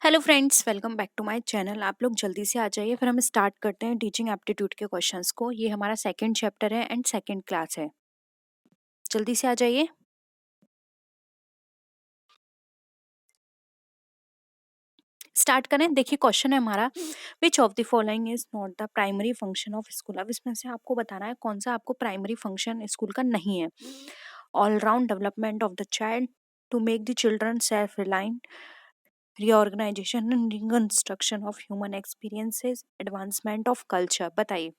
Hello friends, welcome back to my channel. आप लोग जल्दी से आ जाइए, फिर हम स्टार्ट करते हैं टीचिंग एप्टीट्यूड के क्वेश्चंस को। ये हमारा सेकंड चैप्टर है एंड सेकंड क्लास है। जल्दी से आ जाइए। स्टार्ट करें। देखिए क्वेश्चन है हमारा, which of the following is not the primary function of school. अब इसमें से आपको बताना है कौन सा आपको प्राइमरी फंक्शन स्कूल का नहीं है। All round development of the child, to make the children self reliant, reorganisation and reconstruction of human experiences, advancement of culture. बताइए।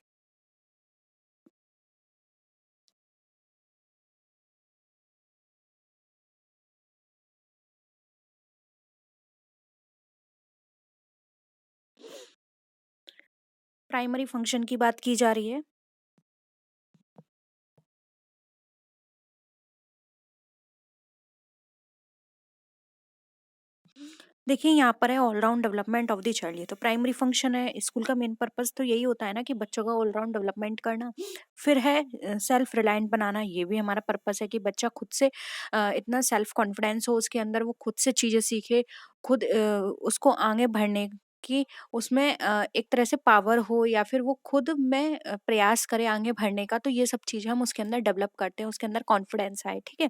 प्राइमरी फंक्शन की बात की जा रही है। देखिए यहाँ पर है all round development of the child. ये तो प्राइमरी फंक्शन है। स्कूल का मेन पर्पस तो यही होता है ना कि बच्चों का ऑलराउंड डेवलपमेंट करना। फिर है सेल्फ रिलायंट बनाना। ये भी हमारा पर्पस है कि बच्चा खुद से इतना सेल्फ कॉन्फिडेंस हो उसके अंदर, वो खुद से चीज़ें सीखे, खुद उसको आगे बढ़ने की उसमें एक तरह से पावर हो, या फिर वो खुद में प्रयास करे आगे बढ़ने का। तो ये सब चीज़ें हम उसके अंदर डेवलप करते हैं, उसके अंदर कॉन्फिडेंस आए। ठीक है।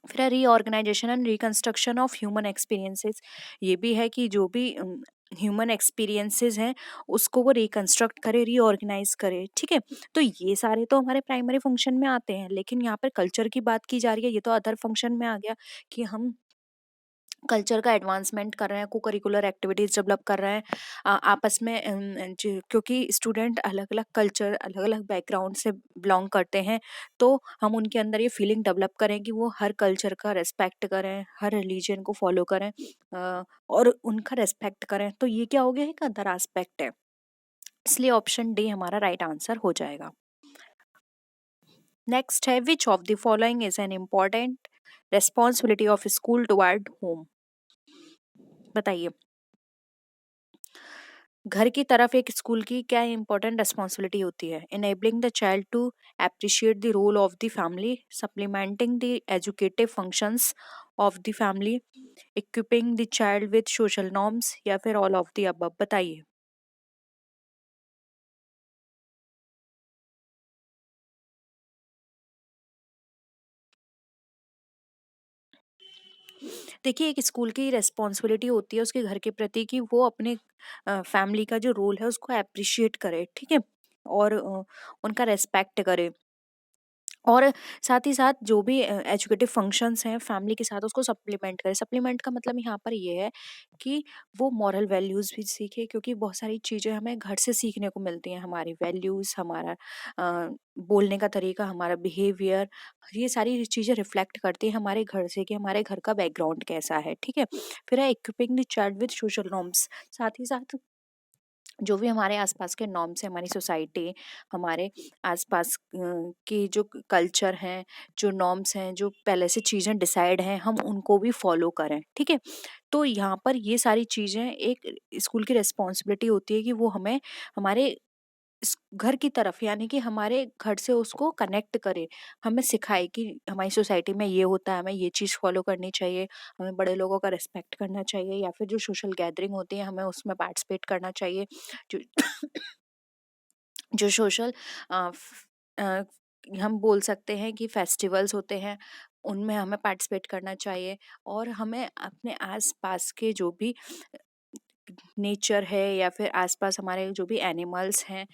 फिर है reorganisation and reconstruction of human experiences. ये भी है कि जो भी ह्यूमन एक्सपीरियंसेस हैं उसको वो रिकंस्ट्रक्ट करे, रीऑर्गेनाइज करे। ठीक है। तो ये सारे तो हमारे प्राइमरी फंक्शन में आते हैं, लेकिन यहाँ पर कल्चर की बात की जा रही है। ये तो अदर फंक्शन में आ गया कि हम कल्चर का एडवांसमेंट कर रहे हैं, को करिकुलर एक्टिविटीज डेवलप कर रहे हैं आपस में। क्योंकि स्टूडेंट अलग अलग कल्चर, अलग अलग बैकग्राउंड से बिलोंग करते हैं, तो हम उनके अंदर ये फीलिंग डेवलप करें कि वो हर कल्चर का रेस्पेक्ट करें, हर रिलीजन को फॉलो करें, और उनका रेस्पेक्ट करें। तो ये क्या हो गया, एक अदर एस्पेक्ट है। इसलिए ऑप्शन डी हमारा राइट आंसर हो जाएगा। नेक्स्ट है, which of the following is an important responsibility of school toward home. बताइए। घर की तरफ एक स्कूल की क्या इंपॉर्टेंट रिस्पॉन्सिबिलिटी होती है? Enabling the child to appreciate the role of the family, supplementing the educative functions of the family, equipping the child with social norms, या फिर ऑल ऑफ द अबव। बताइए। देखिए, एक स्कूल की रिस्पॉन्सिबिलिटी होती है उसके घर के प्रति कि वो अपने फैमिली का जो रोल है उसको अप्रिशिएट करे। ठीक है। और उनका रेस्पेक्ट करे, और साथ ही साथ जो भी एजुकेटिव फंक्शंस हैं फैमिली के साथ उसको सप्लीमेंट करें। सप्लीमेंट का मतलब यहाँ पर ये है कि वो मॉरल वैल्यूज़ भी सीखे, क्योंकि बहुत सारी चीज़ें हमें घर से सीखने को मिलती हैं। हमारी वैल्यूज़, हमारा बोलने का तरीका, हमारा बिहेवियर, ये सारी चीज़ें रिफ्लेक्ट करती हैं हमारे घर से कि हमारे घर का बैकग्राउंड कैसा है। ठीक है। फिर है equipping the child with social norms. साथ ही साथ जो भी हमारे आसपास के नॉर्म्स हैं, हमारी सोसाइटी, हमारे आसपास के जो कल्चर हैं, जो नॉर्म्स हैं, जो पहले से चीज़ें डिसाइड हैं, हम उनको भी फॉलो करें। ठीक है। तो यहाँ पर ये सारी चीज़ें एक स्कूल की रिस्पॉन्सिबिलिटी होती है कि वो हमें हमारे घर की तरफ, यानी कि हमारे घर से उसको कनेक्ट करे, हमें सिखाए कि हमारी सोसाइटी में ये होता है, हमें ये चीज़ फॉलो करनी चाहिए, हमें बड़े लोगों का रिस्पेक्ट करना चाहिए, या फिर जो सोशल गैदरिंग होती है हमें उसमें पार्टिसिपेट करना चाहिए। जो जो सोशल हम बोल सकते हैं कि फेस्टिवल्स होते हैं, उनमें हमें पार्टिसिपेट करना चाहिए। और हमें अपने आसपास के जो भी नेचर है, या फिर आसपास हमारे जो भी एनिमल्स हैं,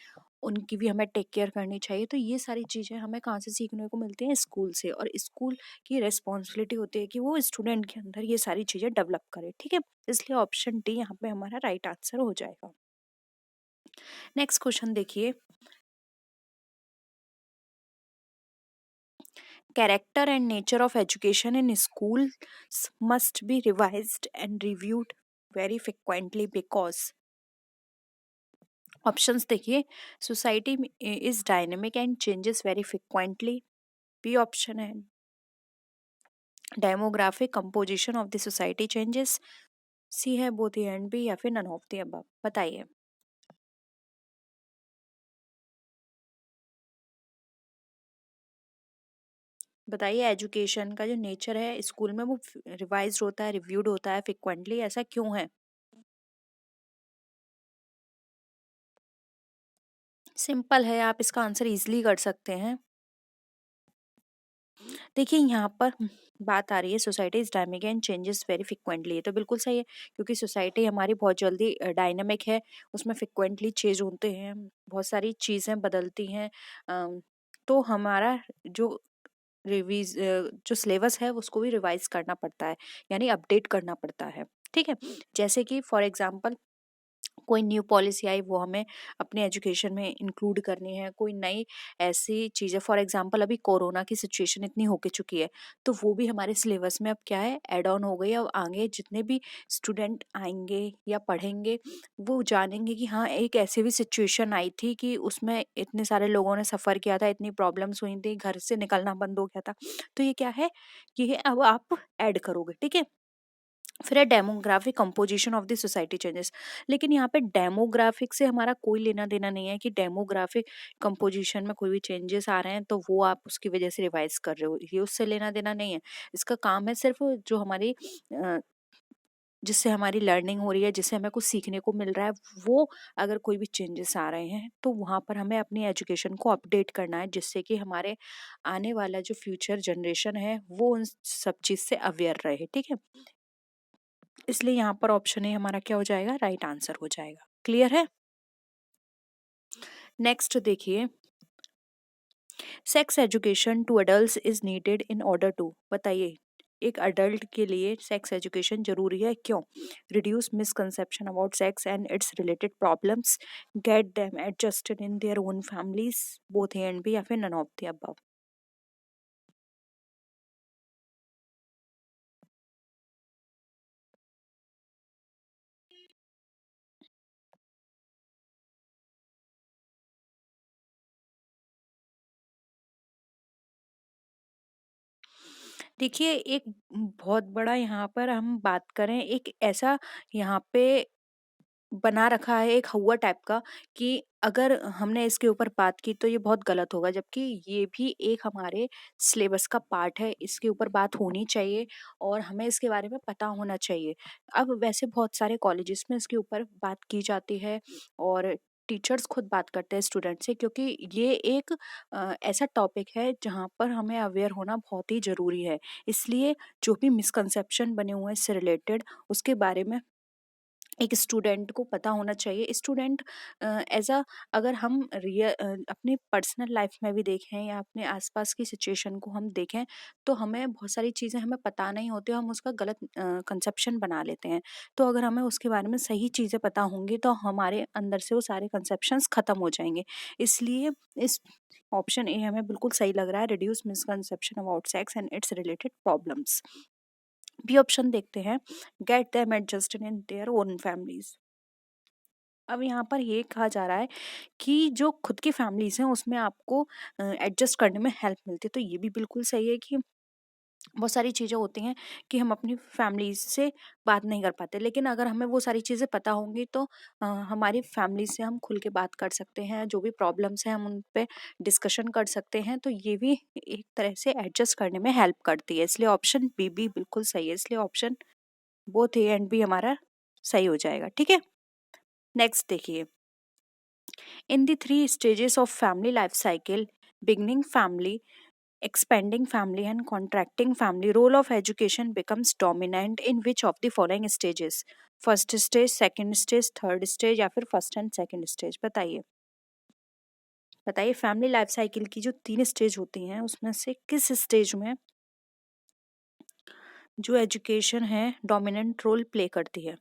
उनकी भी हमें टेक केयर करनी चाहिए। तो ये सारी चीज़ें हमें कहाँ से सीखने को मिलती हैं? स्कूल से। और स्कूल की रिस्पॉन्सिबिलिटी होती है कि वो स्टूडेंट के अंदर ये सारी चीज़ें डेवलप करे। ठीक है। इसलिए ऑप्शन डी यहाँ पे हमारा राइट आंसर हो जाएगा। नेक्स्ट क्वेश्चन देखिए, character and nature of education in schools must be revised and reviewed very frequently because। Options देखिए, society is dynamic and changes very frequently. B option है, demographic composition of the society changes. C है both A and B, या फिर none of the above. बताइए। बताइए, education का जो nature है स्कूल में वो रिवाइज होता है, रिव्यूड होता है फ्रिक्वेंटली, ऐसा क्यों है? सिंपल है, आप इसका आंसर ईज़िली कर सकते हैं। देखिए यहाँ पर बात आ रही है society is dynamic and changes very frequently, ये तो बिल्कुल सही है क्योंकि सोसाइटी हमारी बहुत जल्दी डायनामिक है, उसमें फ्रीक्वेंटली चेंज होते हैं, बहुत सारी चीज़ें बदलती हैं। तो हमारा जो जो सिलेबस है उसको भी रिवाइज करना पड़ता है, यानी अपडेट करना पड़ता है। ठीक है, जैसे कि फॉर एग्जांपल कोई न्यू पॉलिसी आई, वो हमें अपने एजुकेशन में इंक्लूड करनी है। कोई नई ऐसी चीज़ें, फॉर एग्जांपल अभी कोरोना की सिचुएशन इतनी होके चुकी है, तो वो भी हमारे सिलेबस में अब क्या है, ऐड ऑन हो गई है। अब आगे जितने भी स्टूडेंट आएंगे या पढ़ेंगे, वो जानेंगे कि हाँ, एक ऐसी भी सिचुएशन आई थी कि उसमें इतने सारे लोगों ने सफ़र किया था, इतनी प्रॉब्लम्स हुई थी, घर से निकलना बंद हो गया था। तो ये क्या है, ये अब आप ऐड करोगे। ठीक है, फिर है demographic composition of the society changes. लेकिन यहाँ पे डेमोग्राफिक से हमारा कोई लेना देना नहीं है कि डेमोग्राफिक कंपोजिशन में कोई भी चेंजेस आ रहे हैं तो वो आप उसकी वजह से रिवाइज कर रहे हो, ये उससे लेना देना नहीं है। इसका काम है सिर्फ जो हमारी जिससे हमारी लर्निंग हो रही है, जिससे हमें कुछ सीखने को मिल रहा है, वो अगर कोई भी चेंजेस आ रहे हैं तो वहाँ पर हमें अपनी एजुकेशन को अपडेट करना है, जिससे कि हमारे आने वाला जो फ्यूचर जनरेशन है वो उन सब चीज़ से अवेयर रहे। ठीक है, इसलिए यहाँ पर ऑप्शन ए हमारा क्या हो जाएगा, राइट आंसर हो जाएगा। क्लियर है। नेक्स्ट देखिए, sex education to adult is needed in order to, बताइए एक अडल्ट के लिए सेक्स एजुकेशन जरूरी है, क्यों? Reduce misconception about sex and its related problems, get them adjusted in their own families, both A and B, या फिर none of the above. देखिए एक बहुत बड़ा यहाँ पर हम बात करें, एक ऐसा यहाँ पे बना रखा है एक हौवा टाइप का कि अगर हमने इसके ऊपर बात की तो ये बहुत गलत होगा, जबकि ये भी एक हमारे सिलेबस का पार्ट है, इसके ऊपर बात होनी चाहिए और हमें इसके बारे में पता होना चाहिए। अब वैसे बहुत सारे कॉलेजेस में इसके ऊपर बात की जाती है और टीचर्स खुद बात करते हैं स्टूडेंट से, क्योंकि ये एक ऐसा टॉपिक है जहाँ पर हमें अवेयर होना बहुत ही ज़रूरी है। इसलिए जो भी मिसकंसेप्शन बने हुए हैं इससे रिलेटेड, उसके बारे में एक स्टूडेंट को पता होना चाहिए। स्टूडेंट एज अ, अगर हम अपनी पर्सनल लाइफ में भी देखें या अपने आसपास की सिचुएशन को हम देखें, तो हमें बहुत सारी चीज़ें हमें पता नहीं होती, हम उसका गलत कंसेप्शन बना लेते हैं। तो अगर हमें उसके बारे में सही चीज़ें पता होंगी तो हमारे अंदर से वो सारे कंसेप्शंस ख़त्म हो जाएंगे। इसलिए इस ऑप्शन ए हमें बिल्कुल सही लग रहा है, reduce misconception about sex and its related problems. B option देखते हैं, get them adjusted in their own families. अब यहाँ पर ये कहा जा रहा है कि जो खुद की फैमिलीज हैं उसमें आपको एडजस्ट करने में हेल्प मिलती है, तो ये भी बिल्कुल सही है कि बहुत सारी चीज़ें होती हैं कि हम अपनी फैमिली से बात नहीं कर पाते, लेकिन अगर हमें वो सारी चीज़ें पता होंगी तो हमारी फैमिली से हम खुल के बात कर सकते हैं, जो भी प्रॉब्लम्स हैं हम उन पे डिस्कशन कर सकते हैं, तो ये भी एक तरह से एडजस्ट करने में हेल्प करती है। इसलिए ऑप्शन बी भी बिल्कुल सही है, इसलिए option both A and B हमारा सही हो जाएगा। ठीक है, नेक्स्ट देखिए, in the three stages of family life cycle, beginning family, expanding family and contracting family, role of education becomes dominant in which of the following stages? First stage, second stage, third stage, या फिर first and second stage? बताइए बताइए, family life cycle की जो तीन stage होती हैं उसमें से किस स्टेज में जो एजुकेशन है डोमिनेंट रोल प्ले करती है?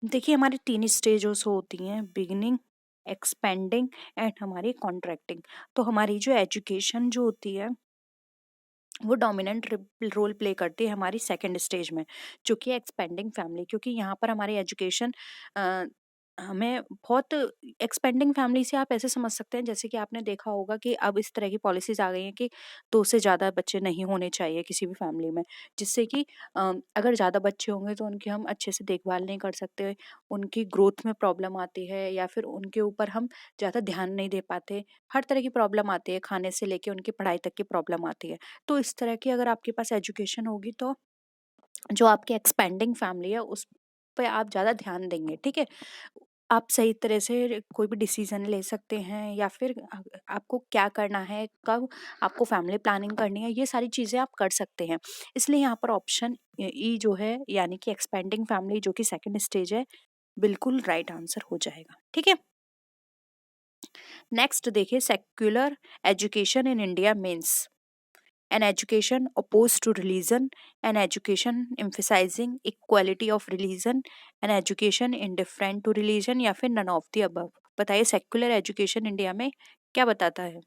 देखिए हमारी तीन स्टेजेस होती हैं, बिगिनिंग, एक्सपेंडिंग एंड हमारी कॉन्ट्रैक्टिंग। तो हमारी जो एजुकेशन जो होती है वो डोमिनेंट रोल प्ले करती है हमारी सेकंड स्टेज में, जो कि एक्सपेंडिंग फैमिली, क्योंकि यहाँ पर हमारी एजुकेशन हमें बहुत एक्सपेंडिंग फैमिली से आप ऐसे समझ सकते हैं, जैसे कि आपने देखा होगा कि अब इस तरह की पॉलिसीज आ गई हैं कि 2 से ज़्यादा बच्चे नहीं होने चाहिए किसी भी फैमिली में, जिससे कि अगर ज़्यादा बच्चे होंगे तो उनकी हम अच्छे से देखभाल नहीं कर सकते, उनकी ग्रोथ में प्रॉब्लम आती है या फिर उनके ऊपर हम ज़्यादा ध्यान नहीं दे पाते, हर तरह की प्रॉब्लम आती है, खाने से लेके उनकी पढ़ाई तक की प्रॉब्लम आती है। तो इस तरह की अगर आपके पास एजुकेशन होगी तो जो आपकी एक्सपेंडिंग फैमिली है उस पे आप ज़्यादा ध्यान देंगे, ठीक है? आप सही तरह से कोई भी डिसीजन ले सकते हैं या फिर आपको क्या करना है, कब आपको फैमिली प्लानिंग करनी है, ये सारी चीज़ें आप कर सकते हैं। इसलिए यहाँ पर ऑप्शन ई जो है यानी कि एक्सपेंडिंग फैमिली जो कि सेकंड स्टेज है, बिल्कुल राइट आंसर हो जाएगा, ठीक है? नेक्स्ट देखिए, secular education in India means an education opposed to religion, an education emphasizing equality of religion, an education indifferent to religion या फिर none of the above। बताइए सेक्युलर एजुकेशन इंडिया में क्या बताता है?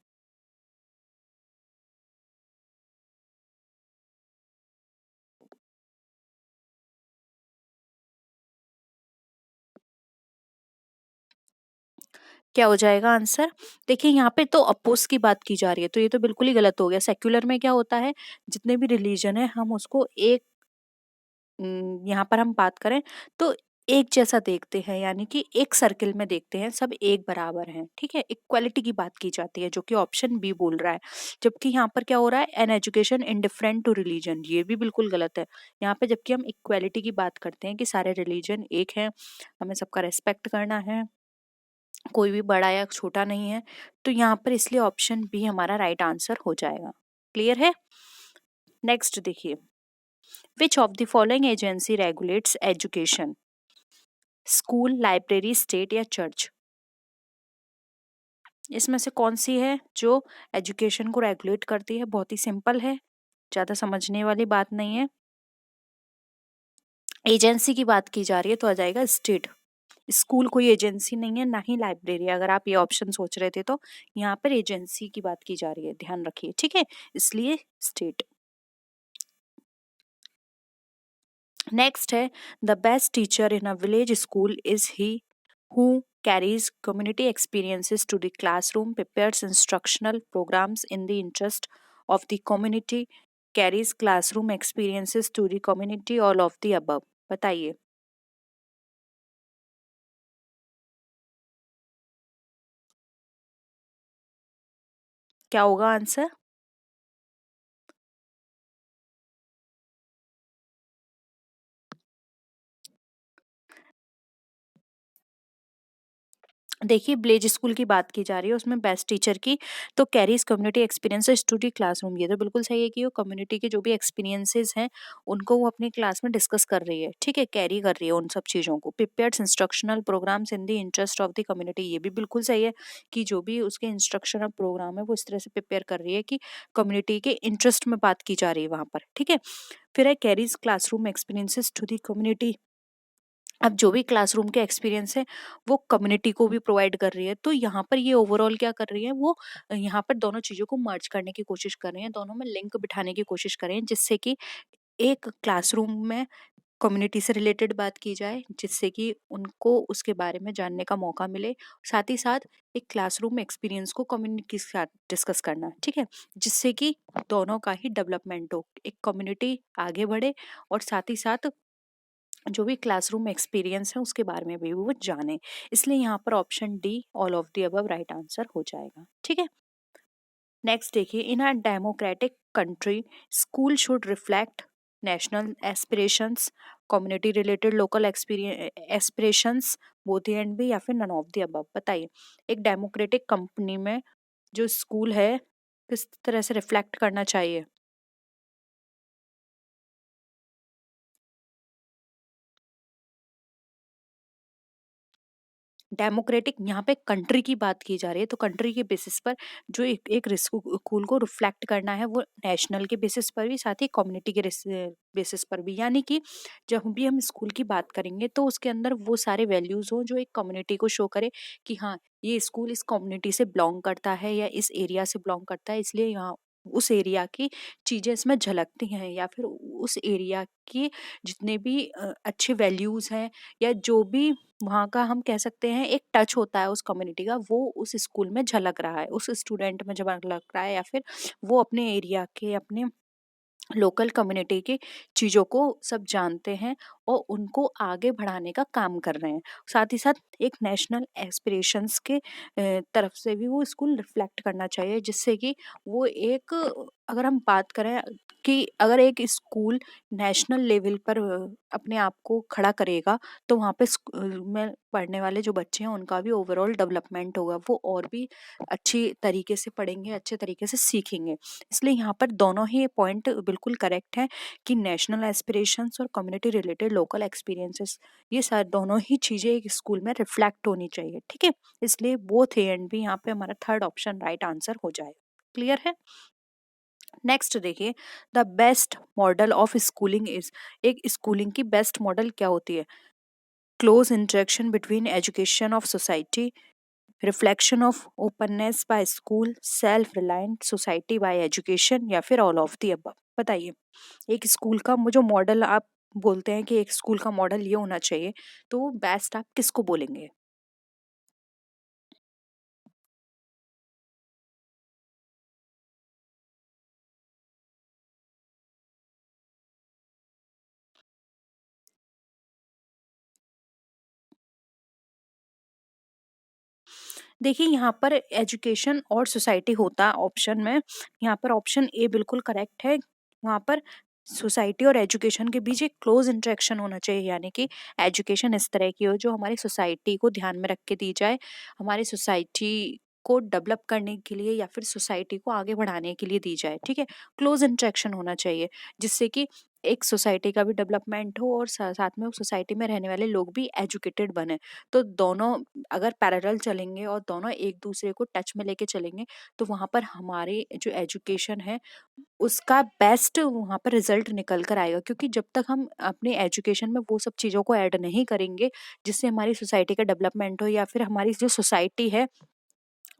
क्या हो जाएगा आंसर? देखिए यहाँ पे तो अपोज की बात की जा रही है, तो ये तो बिल्कुल ही गलत हो गया। सेक्युलर में क्या होता है, जितने भी रिलीजन है हम उसको एक यहाँ पर हम बात करें तो एक जैसा देखते हैं, यानी कि एक सर्किल में देखते हैं, सब एक बराबर हैं, ठीक है? इक्वालिटी की बात की जाती है, जो कि ऑप्शन बी बोल रहा है। जबकि यहाँ पर क्या हो रहा है, an education indifferent to religion, ये भी बिल्कुल गलत है। यहाँ पे जबकि हम इक्वालिटी की बात करते हैं कि सारे रिलीजन एक हैं, हमें सबका रेस्पेक्ट करना है, कोई भी बड़ा या छोटा नहीं है, तो यहाँ पर इसलिए ऑप्शन बी हमारा राइट आंसर हो जाएगा। क्लियर है? नेक्स्ट देखिए, which of the following agency regulates education? School, library, state या चर्च? इसमें से कौन सी है जो एजुकेशन को रेगुलेट करती है? बहुत ही सिंपल है, ज्यादा समझने वाली बात नहीं है। एजेंसी की बात की जा रही है तो आ जाएगा स्टेट। स्कूल कोई एजेंसी नहीं है, ना ही लाइब्रेरी, अगर आप ये ऑप्शन सोच रहे थे तो यहाँ पर एजेंसी की बात की जा रही है, ध्यान रखिए, ठीक है? इसलिए स्टेट। नेक्स्ट है, the best teacher in a village school is he who carries community experiences to the classroom, prepares instructional programs in the interest of the community, carries classroom experiences to the community, all of the above। बताइए क्या होगा answer? देखिए Blaze school की बात की जा रही है, उसमें बेस्ट टीचर की तो carries community experiences to the classroom, ये तो बिल्कुल सही है कि वो कम्युनिटी के जो भी एक्सपीरियंसेस हैं उनको वो अपनी क्लास में डिस्कस कर रही है, ठीक है? कैरी कर रही है उन सब चीज़ों को। Prepares instructional programmes in the interest of the community, ये भी बिल्कुल सही है कि जो भी उसके इंस्ट्रक्शनल प्रोग्राम है वो इस तरह से प्रिपेयर कर रही है कि कम्युनिटी के इंटरेस्ट में बात की जा रही है वहाँ पर, ठीक है? फिर है carries classroom experiences to the community. अब जो भी क्लासरूम के एक्सपीरियंस है वो कम्युनिटी को भी प्रोवाइड कर रही है, तो यहाँ पर ये ओवरऑल क्या कर रही है, वो यहाँ पर दोनों चीज़ों को मर्ज करने की कोशिश कर रही हैं, दोनों में लिंक बिठाने की कोशिश कर रही हैं, जिससे कि एक क्लासरूम में कम्युनिटी से रिलेटेड बात की जाए, जिससे कि उनको उसके बारे में जानने का मौका मिले, साथ ही साथ एक क्लासरूम एक्सपीरियंस को कम्युनिटी के साथ डिस्कस करना, ठीक है? जिससे कि दोनों का ही डेवलपमेंट हो, एक कम्युनिटी आगे बढ़े और साथ ही साथ जो भी क्लासरूम एक्सपीरियंस है उसके बारे में भी वो जाने। इसलिए यहाँ पर option D all of the above right answer हो जाएगा, ठीक है? नेक्स्ट देखिए, in a democratic country school should reflect national aspirations, community related local aspirations, both A and B या फिर नन ऑफ द अबव। बताइए एक डेमोक्रेटिक कंपनी में जो स्कूल है किस तरह से रिफ्लेक्ट करना चाहिए? डेमोक्रेटिक यहाँ पे कंट्री की बात की जा रही है, तो कंट्री के बेसिस पर जो एक स्कूल को रिफ्लेक्ट करना है वो नेशनल के बेसिस पर भी, साथ ही कम्युनिटी के बेसिस पर भी, यानी कि जब भी हम स्कूल की बात करेंगे तो उसके अंदर वो सारे वैल्यूज हो जो एक कम्युनिटी को शो करे कि हाँ ये स्कूल इस कम्युनिटी से बिलोंग करता है या इस एरिया से बिलोंग करता है, इसलिए यहाँ उस एरिया की चीज़ें इसमें झलकती हैं, या फिर उस एरिया के जितने भी अच्छे वैल्यूज़ हैं, या जो भी वहाँ का हम कह सकते हैं एक टच होता है उस कम्युनिटी का, वो उस स्कूल में झलक रहा है, उस स्टूडेंट में झलक रहा है, या फिर वो अपने एरिया के, अपने लोकल कम्युनिटी की चीज़ों को सब जानते हैं और उनको आगे बढ़ाने का काम कर रहे हैं। साथ ही साथ एक नेशनल एस्पिरेशंस के तरफ से भी वो स्कूल रिफ्लेक्ट करना चाहिए, जिससे कि वो एक अगर हम बात करें कि अगर एक स्कूल नेशनल लेवल पर अपने आप को खड़ा करेगा, तो वहाँ पे स्कूल में पढ़ने वाले जो बच्चे हैं उनका भी ओवरऑल डेवलपमेंट होगा, वो और भी अच्छी तरीके से पढ़ेंगे, अच्छे तरीके से सीखेंगे। इसलिए यहाँ पर दोनों ही पॉइंट बिल्कुल करेक्ट है कि नेशनल एस्पिरेशंस और कम्युनिटी रिलेटेड लोकल एक्सपीरियंसेस, ये सारे दोनों ही चीज़ें एक स्कूल में रिफ्लेक्ट होनी चाहिए, ठीक है। इसलिए बोथ ए एंड बी यहाँ पे हमारा थर्ड ऑप्शन राइट आंसर हो जाएगा। क्लियर है। नेक्स्ट देखिए, the best model of schooling is, एक स्कूलिंग की बेस्ट मॉडल क्या होती है? Close interaction between education of society, reflection of openness by school, self reliant society by education, या फिर ऑल ऑफ दी अबव। बताइए, एक स्कूल का जो मॉडल आप बोलते हैं कि एक स्कूल का मॉडल ये होना चाहिए, तो बेस्ट आप किसको बोलेंगे? देखिए, यहाँ पर एजुकेशन और सोसाइटी होता है ऑप्शन में, यहाँ पर ऑप्शन ए बिल्कुल करेक्ट है। वहाँ पर सोसाइटी और एजुकेशन के बीच एक क्लोज इंटरेक्शन होना चाहिए, यानी कि एजुकेशन इस तरह की हो जो हमारी सोसाइटी को ध्यान में रख के दी जाए, हमारी सोसाइटी को डेवलप करने के लिए या फिर सोसाइटी को आगे बढ़ाने के लिए दी जाए, ठीक है। क्लोज इंटरेक्शन होना चाहिए, जिससे कि एक सोसाइटी का भी डेवलपमेंट हो और साथ में उस सोसाइटी में रहने वाले लोग भी एजुकेटेड बने। तो दोनों अगर पैरेलल चलेंगे और दोनों एक दूसरे को टच में लेके चलेंगे, तो वहाँ पर हमारे जो एजुकेशन है उसका बेस्ट वहाँ पर रिजल्ट निकल कर आएगा, क्योंकि जब तक हम अपने एजुकेशन में वो सब चीज़ों को ऐड नहीं करेंगे जिससे हमारी सोसाइटी का डेवलपमेंट हो, या फिर हमारी जो सोसाइटी है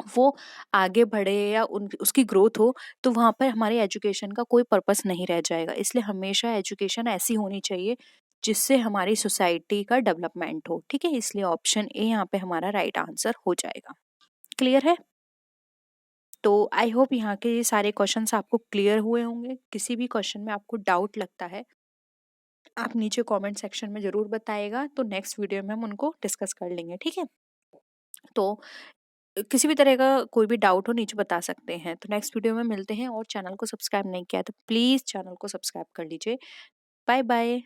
वो आगे बढ़े या उसकी ग्रोथ हो, तो वहाँ पर हमारे एजुकेशन का कोई पर्पस नहीं रह जाएगा। इसलिए हमेशा एजुकेशन ऐसी होनी चाहिए जिससे हमारी सोसाइटी का डेवलपमेंट हो, ठीक है। इसलिए ऑप्शन ए यहाँ पे हमारा राइट आंसर हो जाएगा। क्लियर है। तो आई होप यहाँ के ये सारे क्वेश्चंस आपको क्लियर हुए होंगे। किसी भी क्वेश्चन में आपको डाउट लगता है, आप नीचे कमेंट सेक्शन में ज़रूर बताइएगा, तो नेक्स्ट वीडियो में हम उनको डिस्कस कर लेंगे, ठीक है। तो किसी भी तरह का कोई भी डाउट हो नीचे बता सकते हैं। तो नेक्स्ट वीडियो में मिलते हैं, और चैनल को सब्सक्राइब नहीं किया है तो प्लीज़ चैनल को सब्सक्राइब कर लीजिए। Bye bye.